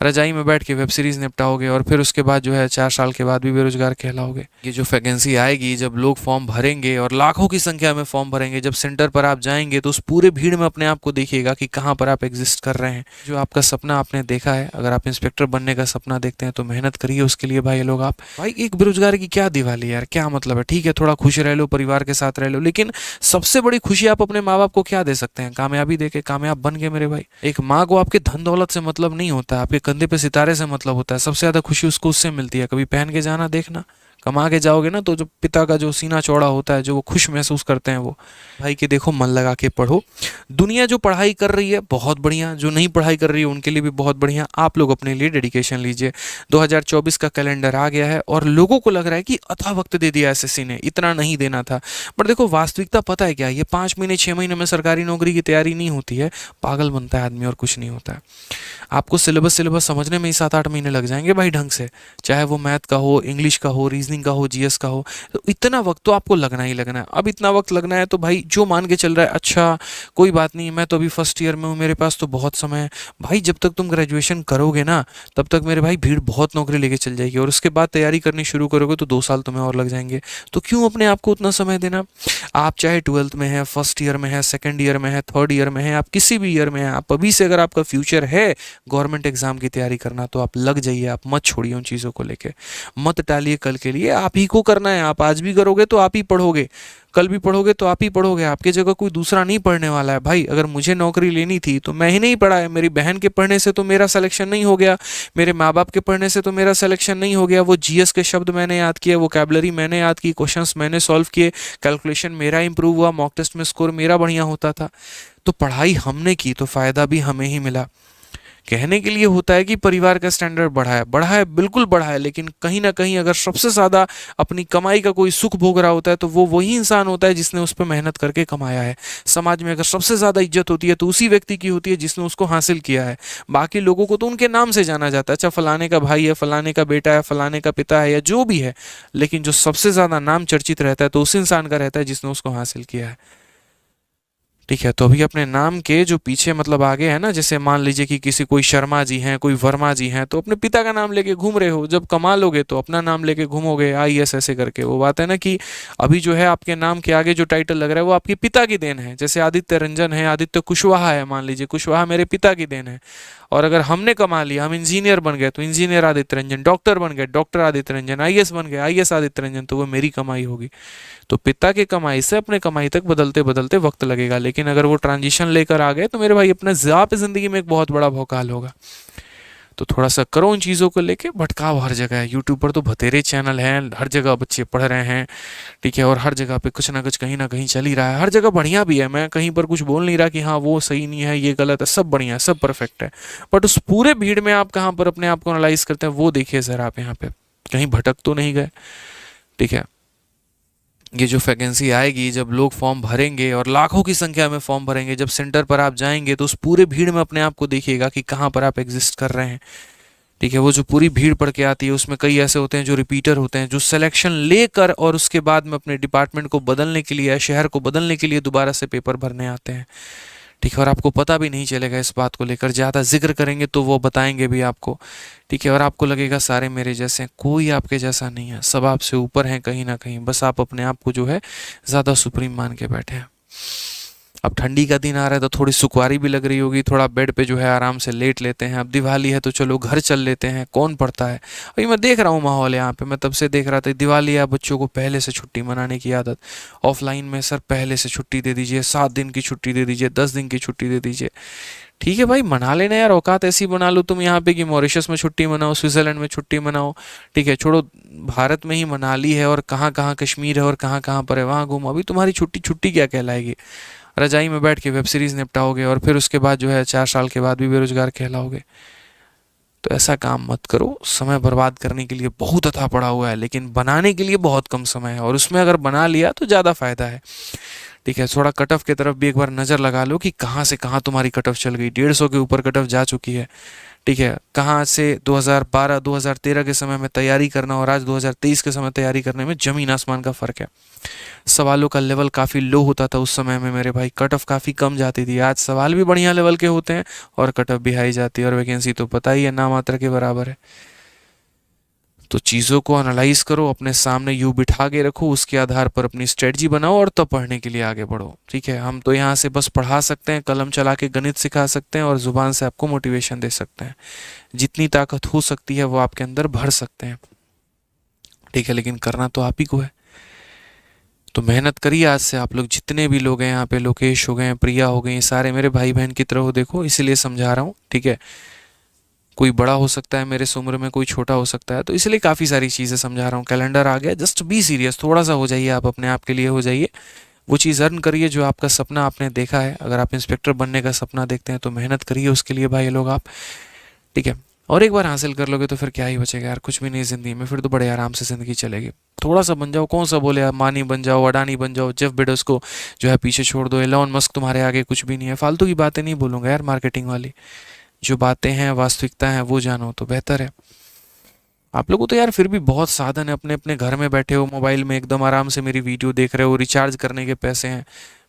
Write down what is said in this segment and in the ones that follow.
रजाई में बैठ के वेब सीरीज निपटाओगे और फिर उसके बाद जो है 4 साल के बाद भी बेरोजगार कहलाओगे। ये जो वैकेंसी आएगी, जब लोग फॉर्म भरेंगे और लाखों की संख्या में फॉर्म भरेंगे, जब सेंटर पर आप जाएंगे तो उस पूरे भीड़ में अपने आप को देखिएगा कि कहाँ पर आप एग्जिस्ट कर रहे हैं। जो आपका सपना आपने देखा है, अगर आप इंस्पेक्टर बनने का सपना देखते हैं तो मेहनत करिए उसके लिए भाई। लोग आप भाई, एक बेरोजगार की क्या दिवाली यार, क्या मतलब है। ठीक है, थोड़ा खुश रह लो, परिवार के साथ रह लो, लेकिन सबसे बड़ी खुशी आप अपने माँ बाप को क्या दे सकते हैं? कामयाबी देके, कामयाब बन गए मेरे भाई। एक माँ को आपके धन दौलत से मतलब नहीं होता, आपके कंधे पे सितारे से मतलब होता है। सबसे ज्यादा खुशी उसको उससे मिलती है। कभी पहन के जाना देखना, कमा के जाओगे ना तो जो पिता का जो सीना चौड़ा होता है, जो वो खुश महसूस करते हैं वो भाई। कि देखो, मन लगा के पढ़ो। दुनिया जो पढ़ाई कर रही है बहुत बढ़िया, जो नहीं पढ़ाई कर रही है उनके लिए भी बहुत बढ़िया। आप लोग अपने लिए डेडिकेशन लीजिए। 2024 का कैलेंडर आ गया है और लोगों को लग रहा है कि अथाह वक्त दे दिया एसएससी ने, इतना नहीं देना था। बट देखो, वास्तविकता पता है क्या, ये 5 महीने 6 महीने में सरकारी नौकरी की तैयारी नहीं होती है। पागल बनता है आदमी और कुछ नहीं होता है। आपको सिलेबस सिलेबस समझने में ही 7-8 महीने लग जाएंगे भाई ढंग से। चाहे वो मैथ का हो, इंग्लिश का हो, रीजनिंग का हो, जीएस का हो, तो इतना वक्त तो आपको लगना ही लगना है। अब इतना वक्त लगना है तो भाई जो मान के चल रहा है अच्छा कोई बात नहीं, मैं तो अभी फर्स्ट ईयर में हूँ, मेरे पास तो बहुत समय है। भाई जब तक तुम ग्रेजुएशन करोगे ना, तब तक मेरे भाई भीड़ बहुत नौकरी लेके चल जाएगी, और उसके बाद तैयारी करनी शुरू करोगे तो 2 साल तुम्हें और लग जाएंगे। तो क्यों अपने आप को उतना समय देना? आप चाहे ट्वेल्थ में है, फर्स्ट ईयर में है, सेकेंड ईयर में है, थर्ड ईयर में है, आप किसी भी ईयर में है, आप अभी से अगर आपका फ्यूचर है गवर्नमेंट एग्जाम की तैयारी करना, तो आप लग जाइए। आप मत छोड़िए उन चीज़ों को लेके, मत टालिए कल के लिए। आप ही को करना है। आप आज भी करोगे तो आप ही पढ़ोगे, कल भी पढ़ोगे तो आप ही पढ़ोगे। आपके जगह कोई दूसरा नहीं पढ़ने वाला है भाई। अगर मुझे नौकरी लेनी थी तो मैं ही नहीं पढ़ा है। मेरी बहन के पढ़ने से तो मेरा सिलेक्शन नहीं हो गया, मेरे माँ बाप के पढ़ने से तो मेरा सिलेक्शन नहीं हो गया। वो जीएस के शब्द मैंने याद किए, वोकैबुलरी मैंने याद की, क्वेश्चंस मैंने सॉल्व किए, कैलकुलेशन मेरा इंप्रूव हुआ, मॉक टेस्ट में स्कोर मेरा बढ़िया होता था। तो पढ़ाई हमने की तो फायदा भी हमें ही मिला। कहने के लिए होता है कि परिवार का स्टैंडर्ड बढ़ा है, बिल्कुल बढ़ा है, लेकिन कहीं ना कहीं अगर सबसे ज़्यादा अपनी कमाई का कोई सुख भोग रहा होता है तो वो वही इंसान होता है जिसने उस पर मेहनत करके कमाया है। समाज में अगर सबसे ज़्यादा इज्जत होती है तो उसी व्यक्ति की होती है जिसने उसको हासिल किया है। बाकी लोगों को तो उनके नाम से जाना जाता है, अच्छा फलाने का भाई है, फलाने का बेटा है, फलाने का पिता है, या जो भी है, लेकिन जो सबसे ज़्यादा नाम चर्चित रहता है तो उस इंसान का रहता है जिसने उसको हासिल किया है। ठीक है, तो अभी अपने नाम के जो पीछे मतलब आगे है ना, जैसे मान लीजिए कि किसी कोई शर्मा जी हैं, कोई वर्मा जी हैं, तो अपने पिता का नाम लेके घूम रहे हो। जब कमा लोगे तो अपना नाम लेके घूमोगे, आईएएस ऐसे करके। वो बात है ना कि अभी जो है आपके नाम के आगे जो टाइटल लग रहा है वो आपके पिता की देन है। जैसे आदित्य रंजन है, आदित्य कुशवाहा है, मान लीजिए कुशवाहा मेरे पिता की देन है। और अगर हमने कमा लिया, हम इंजीनियर बन गए तो इंजीनियर आदित्य रंजन, डॉक्टर बन गए डॉक्टर आदित्य रंजन, आईएएस बन गए आईएएस आदित्य रंजन, तो वो मेरी कमाई होगी। तो पिता की कमाई से अपने कमाई तक बदलते बदलते वक्त लगेगा, लेकिन अगर वो ट्रांजिशन लेकर आ गए तो मेरे भाई अपने आप जिंदगी में एक बहुत बड़ा भौकाल होगा। तो थोड़ा सा करो उन चीज़ों को लेके। भटकाव हर जगह है, यूट्यूब पर तो बतेरे चैनल हैं, हर जगह बच्चे पढ़ रहे हैं। ठीक है, और हर जगह पे कुछ ना कुछ कहीं ना कहीं चल ही रहा है। हर जगह बढ़िया भी है, मैं कहीं पर कुछ बोल नहीं रहा कि हाँ वो सही नहीं है, ये गलत है, सब बढ़िया है, सब परफेक्ट है। बट उस पूरे भीड़ में आप कहाँ पर अपने आप को एनालाइज करते हैं वो देखिए ज़रा आप। यहाँ पे कहीं भटक तो नहीं गए? ठीक है, ये जो वैकेंसी आएगी, जब लोग फॉर्म भरेंगे और लाखों की संख्या में फॉर्म भरेंगे, जब सेंटर पर आप जाएंगे तो उस पूरे भीड़ में अपने आप को देखिएगा कि कहाँ पर आप एग्जिस्ट कर रहे हैं। ठीक है, वो जो पूरी भीड़ पड़ के आती है उसमें कई ऐसे होते हैं जो रिपीटर होते हैं, जो सिलेक्शन लेकर और उसके बाद में अपने डिपार्टमेंट को बदलने के लिए या शहर को बदलने के लिए दोबारा से पेपर भरने आते हैं। ठीक है, और आपको पता भी नहीं चलेगा इस बात को लेकर। ज़्यादा जिक्र करेंगे तो वो बताएंगे भी आपको। ठीक है, और आपको लगेगा सारे मेरे जैसे हैं। कोई आपके जैसा नहीं है, सब आपसे ऊपर हैं कहीं ना कहीं। बस आप अपने आप को जो है ज़्यादा सुप्रीम मान के बैठे हैं। अब ठंडी का दिन आ रहा है तो थोड़ी सुखवारी भी लग रही होगी, थोड़ा बेड पे जो है आराम से लेट लेते हैं। अब दिवाली है तो चलो घर चल लेते हैं, कौन पढ़ता है। अभी मैं देख रहा हूँ माहौल यहाँ पे, मैं तब से देख रहा था दिवाली है, बच्चों को पहले से छुट्टी मनाने की आदत। ऑफलाइन में सर पहले से छुट्टी दे दीजिए, 7 दिन की छुट्टी दे दीजिए, 10 दिन की छुट्टी दे दीजिए। ठीक है भाई, मना लेना यार, औकात ऐसी बना लो तुम यहाँ पे कि मॉरिशस में छुट्टी मनाओ, स्विट्जरलैंड में छुट्टी मनाओ। ठीक है, छोड़ो भारत में ही मनाली है और कहाँ कहाँ कश्मीर है और कहाँ कहाँ पर है, वहाँ घूमो। अभी तुम्हारी छुट्टी छुट्टी क्या कहलाएगी? रजाई में बैठ के वेब सीरीज निपटाओगे और फिर उसके बाद जो है 4 साल के बाद भी बेरोजगार कहलाओगे। तो ऐसा काम मत करो। समय बर्बाद करने के लिए बहुत अथाह पड़ा हुआ है, लेकिन बनाने के लिए बहुत कम समय है, और उसमें अगर बना लिया तो ज़्यादा फायदा है। ठीक है, थोड़ा कट ऑफ की तरफ भी एक बार नज़र लगा लो कि कहाँ से कहाँ तुम्हारी कट ऑफ चल गई। 150 के ऊपर कट ऑफ जा चुकी है। ठीक है, कहाँ से 2012-2013 के समय में तैयारी करना और आज 2023 के समय तैयारी करने में ज़मीन आसमान का फ़र्क है। सवालों का लेवल काफ़ी लो होता था उस समय में मेरे भाई, कट ऑफ काफ़ी कम जाती थी। आज सवाल भी बढ़िया लेवल के होते हैं और कट ऑफ भी हाई जाती है, और वैकेंसी तो पता ही है ना मात्र के बराबर है। तो चीज़ों को एनालाइज करो, अपने सामने यू बिठा के रखो, उसके आधार पर अपनी स्ट्रेटजी बनाओ और तब पढ़ने के लिए आगे बढ़ो। ठीक है, हम तो यहाँ से बस पढ़ा सकते हैं, कलम चला के गणित सिखा सकते हैं और ज़ुबान से आपको मोटिवेशन दे सकते हैं। जितनी ताकत हो सकती है वो आपके अंदर भर सकते हैं। ठीक है, लेकिन करना तो आप ही को है। तो मेहनत करिए आज से। आप लोग जितने भी लोग हैं यहाँ पे, लोकेश हो गए, प्रिया हो गई, ये सारे मेरे भाई बहन की तरह हो, देखो इसीलिए समझा रहा हूँ। ठीक है, कोई बड़ा हो सकता है मेरे से उम्र में, कोई छोटा हो सकता है, तो इसलिए काफ़ी सारी चीज़ें समझा रहा हूँ। कैलेंडर आ गया, जस्ट बी सीरियस, थोड़ा सा हो जाइए आप, अपने आप के लिए हो जाइए। वो चीज़ अर्न करिए जो आपका सपना आपने देखा है। अगर आप इंस्पेक्टर बनने का सपना देखते हैं तो मेहनत करिए उसके लिए भाई लोग आप। ठीक है, और एक बार हासिल कर लोगे तो फिर क्या ही बचेगा यार, कुछ भी नहीं ज़िंदगी में, फिर तो बड़े आराम से ज़िंदगी चलेगी। थोड़ा सा बन जाओ, कौन सा बोले आप, मानी बन जाओ, अडानी बन जाओ, जेफ बेजोस को जो है पीछे छोड़ दो, एलोन मस्क तुम्हारे आगे कुछ भी नहीं है। फालतू की बातें नहीं बोलूँगा यार, मार्केटिंग वाली जो बातें हैं, वास्तविकता है, वो जानो तो बेहतर है। आप लोगों तो यार फिर भी बहुत साधन है, अपने अपने घर में बैठे हो, मोबाइल में एकदम आराम से मेरी वीडियो देख रहे हो, रिचार्ज करने के पैसे हैं।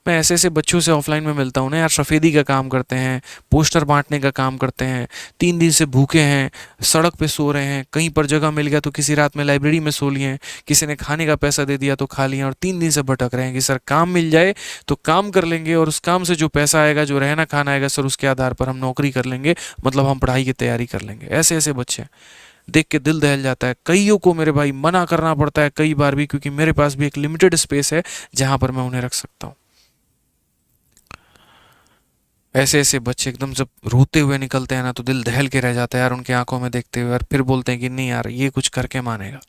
मैं ऐसे ऐसे बच्चों से ऑफलाइन में मिलता हूँ ना यार, सफ़ेदी का काम करते हैं, पोस्टर बांटने का काम करते हैं, 3 दिन से भूखे हैं, सड़क पे सो रहे हैं, कहीं पर जगह मिल गया तो किसी रात में लाइब्रेरी में सो लिए हैं, किसी ने खाने का पैसा दे दिया तो खा लिए, और 3 दिन से भटक रहे हैं कि सर काम मिल जाए तो काम कर लेंगे, और उस काम से जो पैसा आएगा, जो रहना खाना आएगा सर, उसके आधार पर हम नौकरी कर लेंगे, मतलब हम पढ़ाई की तैयारी कर लेंगे। ऐसे ऐसे बच्चे हैं, देख के दिल दहल जाता है। कईयों को मेरे भाई मना करना पड़ता है कई बार भी, क्योंकि मेरे पास भी एक लिमिटेड स्पेस है जहां पर मैं उन्हें रख सकता हूँ। ऐसे ऐसे बच्चे एकदम जब रोते हुए निकलते हैं ना तो दिल दहल के रह जाता है यार उनकी आंखों में देखते हुए, और फिर बोलते हैं कि नहीं यार ये कुछ करके मानेगा।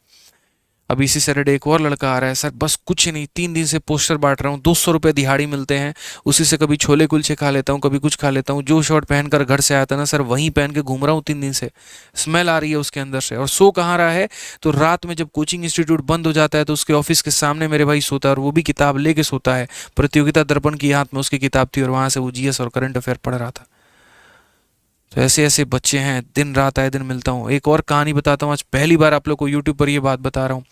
अब इसी सैटरडे एक और लड़का आ रहा है, सर बस कुछ नहीं, 3 दिन से पोस्टर बांट रहा हूँ, 200 रुपये दिहाड़ी मिलते हैं, उसी से कभी छोले कुलचे खा लेता हूँ, कभी कुछ खा लेता हूँ, जो शर्ट पहनकर घर से आता ना सर वहीं पहन के घूम रहा हूँ 3 दिन से, स्मेल आ रही है उसके अंदर से। और सो कहाँ रहा है, तो रात में जब कोचिंग इंस्टीट्यूट बंद हो जाता है तो उसके ऑफिस के सामने मेरे भाई सोता है, और वो भी किताब लेके सोता है। प्रतियोगिता दर्पण की हाथ में उसकी किताब थी और वहां से वो जीएस और करंट अफेयर पढ़ रहा था। तो ऐसे ऐसे बच्चे हैं, दिन रात आए दिन मिलता हूँ। एक और कहानी बताता हूँ, आज पहली बार आप लोग को यूट्यूब पर ये बात बता रहा हूँ।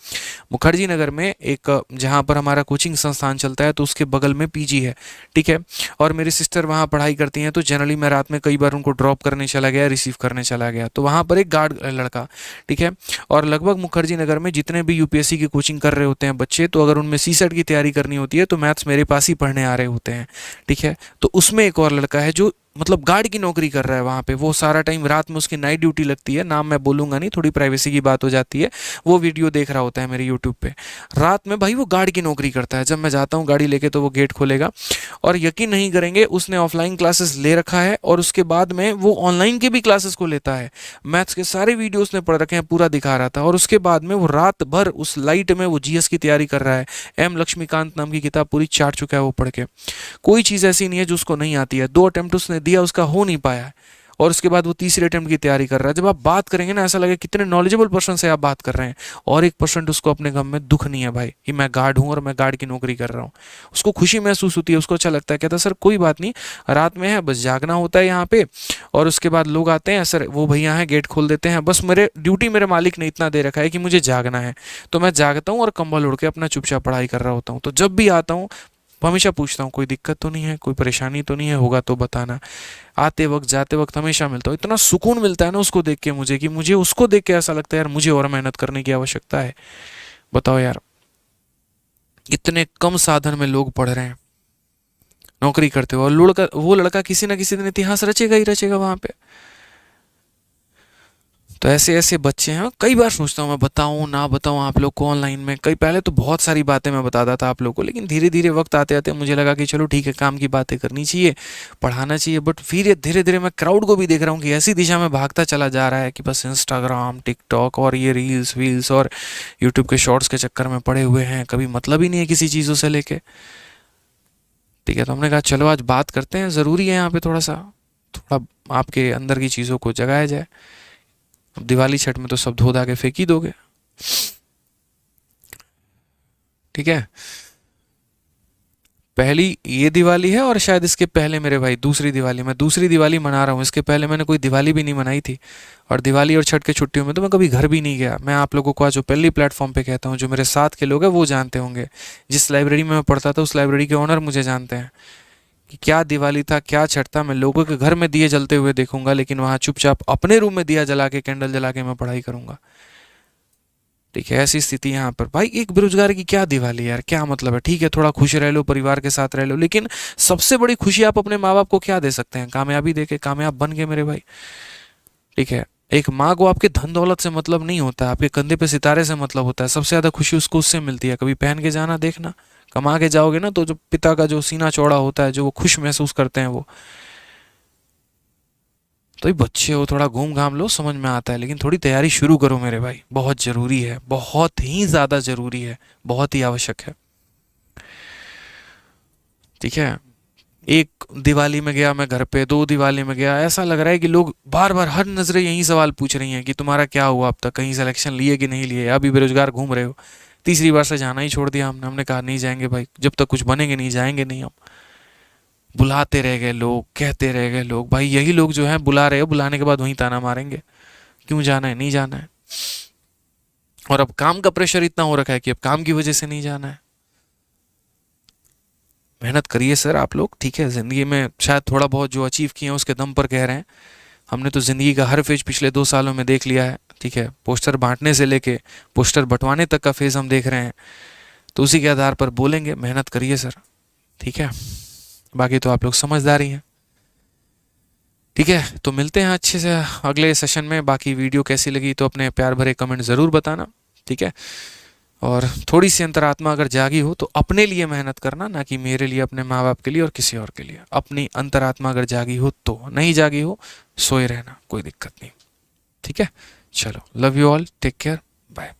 मुखर्जी नगर में एक जहाँ पर हमारा कोचिंग संस्थान चलता है तो उसके बगल में पीजी है। ठीक है, और मेरी सिस्टर वहाँ पढ़ाई करती हैं, तो जनरली मैं रात में कई बार उनको ड्रॉप करने चला गया, रिसीव करने चला गया, तो वहाँ पर एक गार्ड लड़का। ठीक है, और लगभग मुखर्जी नगर में जितने भी यूपीएससी की कोचिंग कर रहे होते हैं बच्चे, तो अगर उनमें सीसेट की तैयारी करनी होती है तो मैथ्स मेरे पास ही पढ़ने आ रहे होते हैं। ठीक है, तो उसमें एक और लड़का है जो मतलब गार्ड की नौकरी कर रहा है वहाँ पे, वो सारा टाइम, रात में उसकी नाइट ड्यूटी लगती है, नाम मैं बोलूँगा नहीं, थोड़ी प्राइवेसी की बात हो जाती है। वो वीडियो देख रहा होता है मेरे यूट्यूब पे, रात में भाई वो गार्ड की नौकरी करता है। जब मैं जाता हूँ गाड़ी लेके तो वो गेट खोलेगा, और यकीन नहीं करेंगे उसने ऑफलाइन क्लासेस ले रखा है और उसके बाद में वो ऑनलाइन के भी क्लासेस को लेता है। मैथ्स के सारे वीडियो उसने पढ़ रखे हैं, पूरा दिखा रहा था, और उसके बाद में वो रात भर उस लाइट में वो जीएस की तैयारी कर रहा है। एम लक्ष्मीकांत नाम की किताब पूरी चाट चुका है वो पढ़ के। कोई चीज़ ऐसी नहीं है जो उसको नहीं आती है। 2 अटेम्प्ट उसने दिया, उसका हो नहीं पाया है, और उसके बाद वो तीसरे अटेम्प्ट की तैयारी कर रहा है। जब आप बात करेंगे ना ऐसा लगे कितने नॉलेजेबल पर्सन से आप बात कर रहे हैं, और 1% उसको अपने गम में दुख नहीं है भाई कि मैं गार्ड हूँ और मैं गार्ड की नौकरी कर रहा हूँ। उसको खुशी महसूस होती है, उसको अच्छा लगता है, कहता है सर कोई बात नहीं, रात में है बस जागना होता है यहाँ पे, और उसके बाद लोग आते हैं, सर वो भैया हैं गेट खोल देते हैं, बस मेरे ड्यूटी मेरे मालिक ने इतना दे रखा है कि मुझे जागना है, तो मैं जागता हूँ और कंबल ओढ़ के अपना चुपचाप पढ़ाई कर रहा होता हूँ। तो जब भी आता हूँ हमेशा पूछता हूँ कोई दिक्कत तो नहीं है, कोई परेशानी तो नहीं है, होगा तो बताना। आते वक्त जाते वक्त हमेशा मिलता हूँ। इतना सुकून मिलता है ना उसको देख के मुझे, कि मुझे उसको देख के ऐसा लगता है यार मुझे और मेहनत करने की आवश्यकता है। बताओ यार, इतने कम साधन में लोग पढ़ रहे हैं, नौकरी करते हो, और वो लड़का किसी ना किसी दिन इतिहास रचेगा ही रचेगा वहां पे। तो ऐसे ऐसे बच्चे हैं। कई बार सोचता हूँ मैं बताऊँ ना बताऊँ आप लोग को ऑनलाइन में, कई पहले तो बहुत सारी बातें मैं बताता था आप लोग को, लेकिन धीरे धीरे वक्त आते आते मुझे लगा कि चलो ठीक है, काम की बातें करनी चाहिए, पढ़ाना चाहिए। बट फिर ये धीरे धीरे मैं क्राउड को भी देख रहा हूँ कि ऐसी दिशा में भागता चला जा रहा है कि बस इंस्टाग्राम, टिकटॉक और ये रील्स वील्स और यूट्यूब के शॉर्ट्स के चक्कर में पड़े हुए हैं, कभी मतलब ही नहीं है किसी चीज़ों से लेके। ठीक है, तो हमने कहा चलो आज बात करते हैं, ज़रूरी है यहाँ पे थोड़ा सा, थोड़ा आपके अंदर की चीज़ों को जगाया जाए। अब दिवाली छठ में तो सब धो धा के फेंक ही दोगे। ठीक है, पहली ये दिवाली है और शायद इसके पहले मेरे भाई दूसरी दिवाली, मैं दूसरी दिवाली मना रहा हूँ। इसके पहले मैंने कोई दिवाली भी नहीं मनाई थी। और दिवाली और छठ के छुट्टियों में तो मैं कभी घर भी नहीं गया। मैं आप लोगों को आज ओपनली प्लेटफॉर्म पे कहता हूँ, जो मेरे साथ के लोग हैं वो जानते होंगे, जिस लाइब्रेरी में मैं पढ़ता था उस लाइब्रेरी के ऑनर मुझे जानते हैं कि क्या दिवाली था क्या छठ था। मैं लोगों के घर में दिए जलते हुए देखूंगा, लेकिन वहाँ चुपचाप अपने रूम में दिया जला के, कैंडल जला के मैं पढ़ाई करूंगा। ठीक है, ऐसी स्थिति यहाँ पर भाई। एक बेरोजगार की क्या दिवाली यार, क्या मतलब है? ठीक है, थोड़ा खुश रह लो, परिवार के साथ रह लो, लेकिन सबसे बड़ी खुशी आप अपने माँ बाप को क्या दे सकते हैं? कामयाबी देके, कामयाब बन गए मेरे भाई। ठीक है, एक माँ को आपके धन दौलत से मतलब नहीं होता, आपके कंधे पे सितारे से मतलब होता है। सबसे ज्यादा खुशी उसको उससे मिलती है। कभी पहन के जाना, देखना, कमा के जाओगे ना तो जो पिता का जो सीना चौड़ा होता है, जो वो खुश महसूस करते हैं वो। तो ये बच्चे हो, थोड़ा घूम घाम लो, समझ में आता है, लेकिन थोड़ी तैयारी शुरू करो मेरे भाई। बहुत जरूरी है, बहुत ही ज्यादा जरूरी है, बहुत ही आवश्यक है। ठीक है, एक दिवाली में गया मैं घर पे, दो दिवाली में गया, ऐसा लग रहा है कि लोग बार बार हर नजरें यही सवाल पूछ रही हैं कि तुम्हारा क्या हुआ, अब तक कहीं सिलेक्शन लिए कि नहीं लिए, अभी बेरोजगार घूम रहे हो। तीसरी बार से जाना ही छोड़ दिया हमने। हमने कहा नहीं जाएंगे भाई, जब तक कुछ बनेंगे नहीं जाएंगे नहीं हम। बुलाते रह गए लोग, कहते रह गए लोग, भाई यही लोग जो हैं बुला रहे हो, बुलाने के बाद वहीं ताना मारेंगे, क्यों जाना है, नहीं जाना है। और अब काम का प्रेशर इतना हो रखा है कि अब काम की वजह से नहीं जाना है। मेहनत करिए सर आप लोग। ठीक है, जिंदगी में शायद थोड़ा बहुत जो अचीव किए हैं उसके दम पर कह रहे हैं। हमने तो जिंदगी का हर फेज पिछले 2 सालों में देख लिया है। ठीक है, पोस्टर बांटने से लेके पोस्टर बंटवाने तक का फेज हम देख रहे हैं, तो उसी के आधार पर बोलेंगे। मेहनत करिए सर। ठीक है, बाकी तो आप लोग समझदार ही हैं। ठीक है, तो मिलते हैं अच्छे से अगले सेशन में। बाकी वीडियो कैसी लगी तो अपने प्यार भरे कमेंट ज़रूर बताना। ठीक है, और थोड़ी सी अंतरात्मा अगर जागी हो तो अपने लिए मेहनत करना, ना कि मेरे लिए, अपने माँ बाप के लिए और किसी और के लिए। अपनी अंतरात्मा अगर जागी हो तो, नहीं जागी हो सोए रहना, कोई दिक्कत नहीं। ठीक है, चलो, love you all, take care, bye.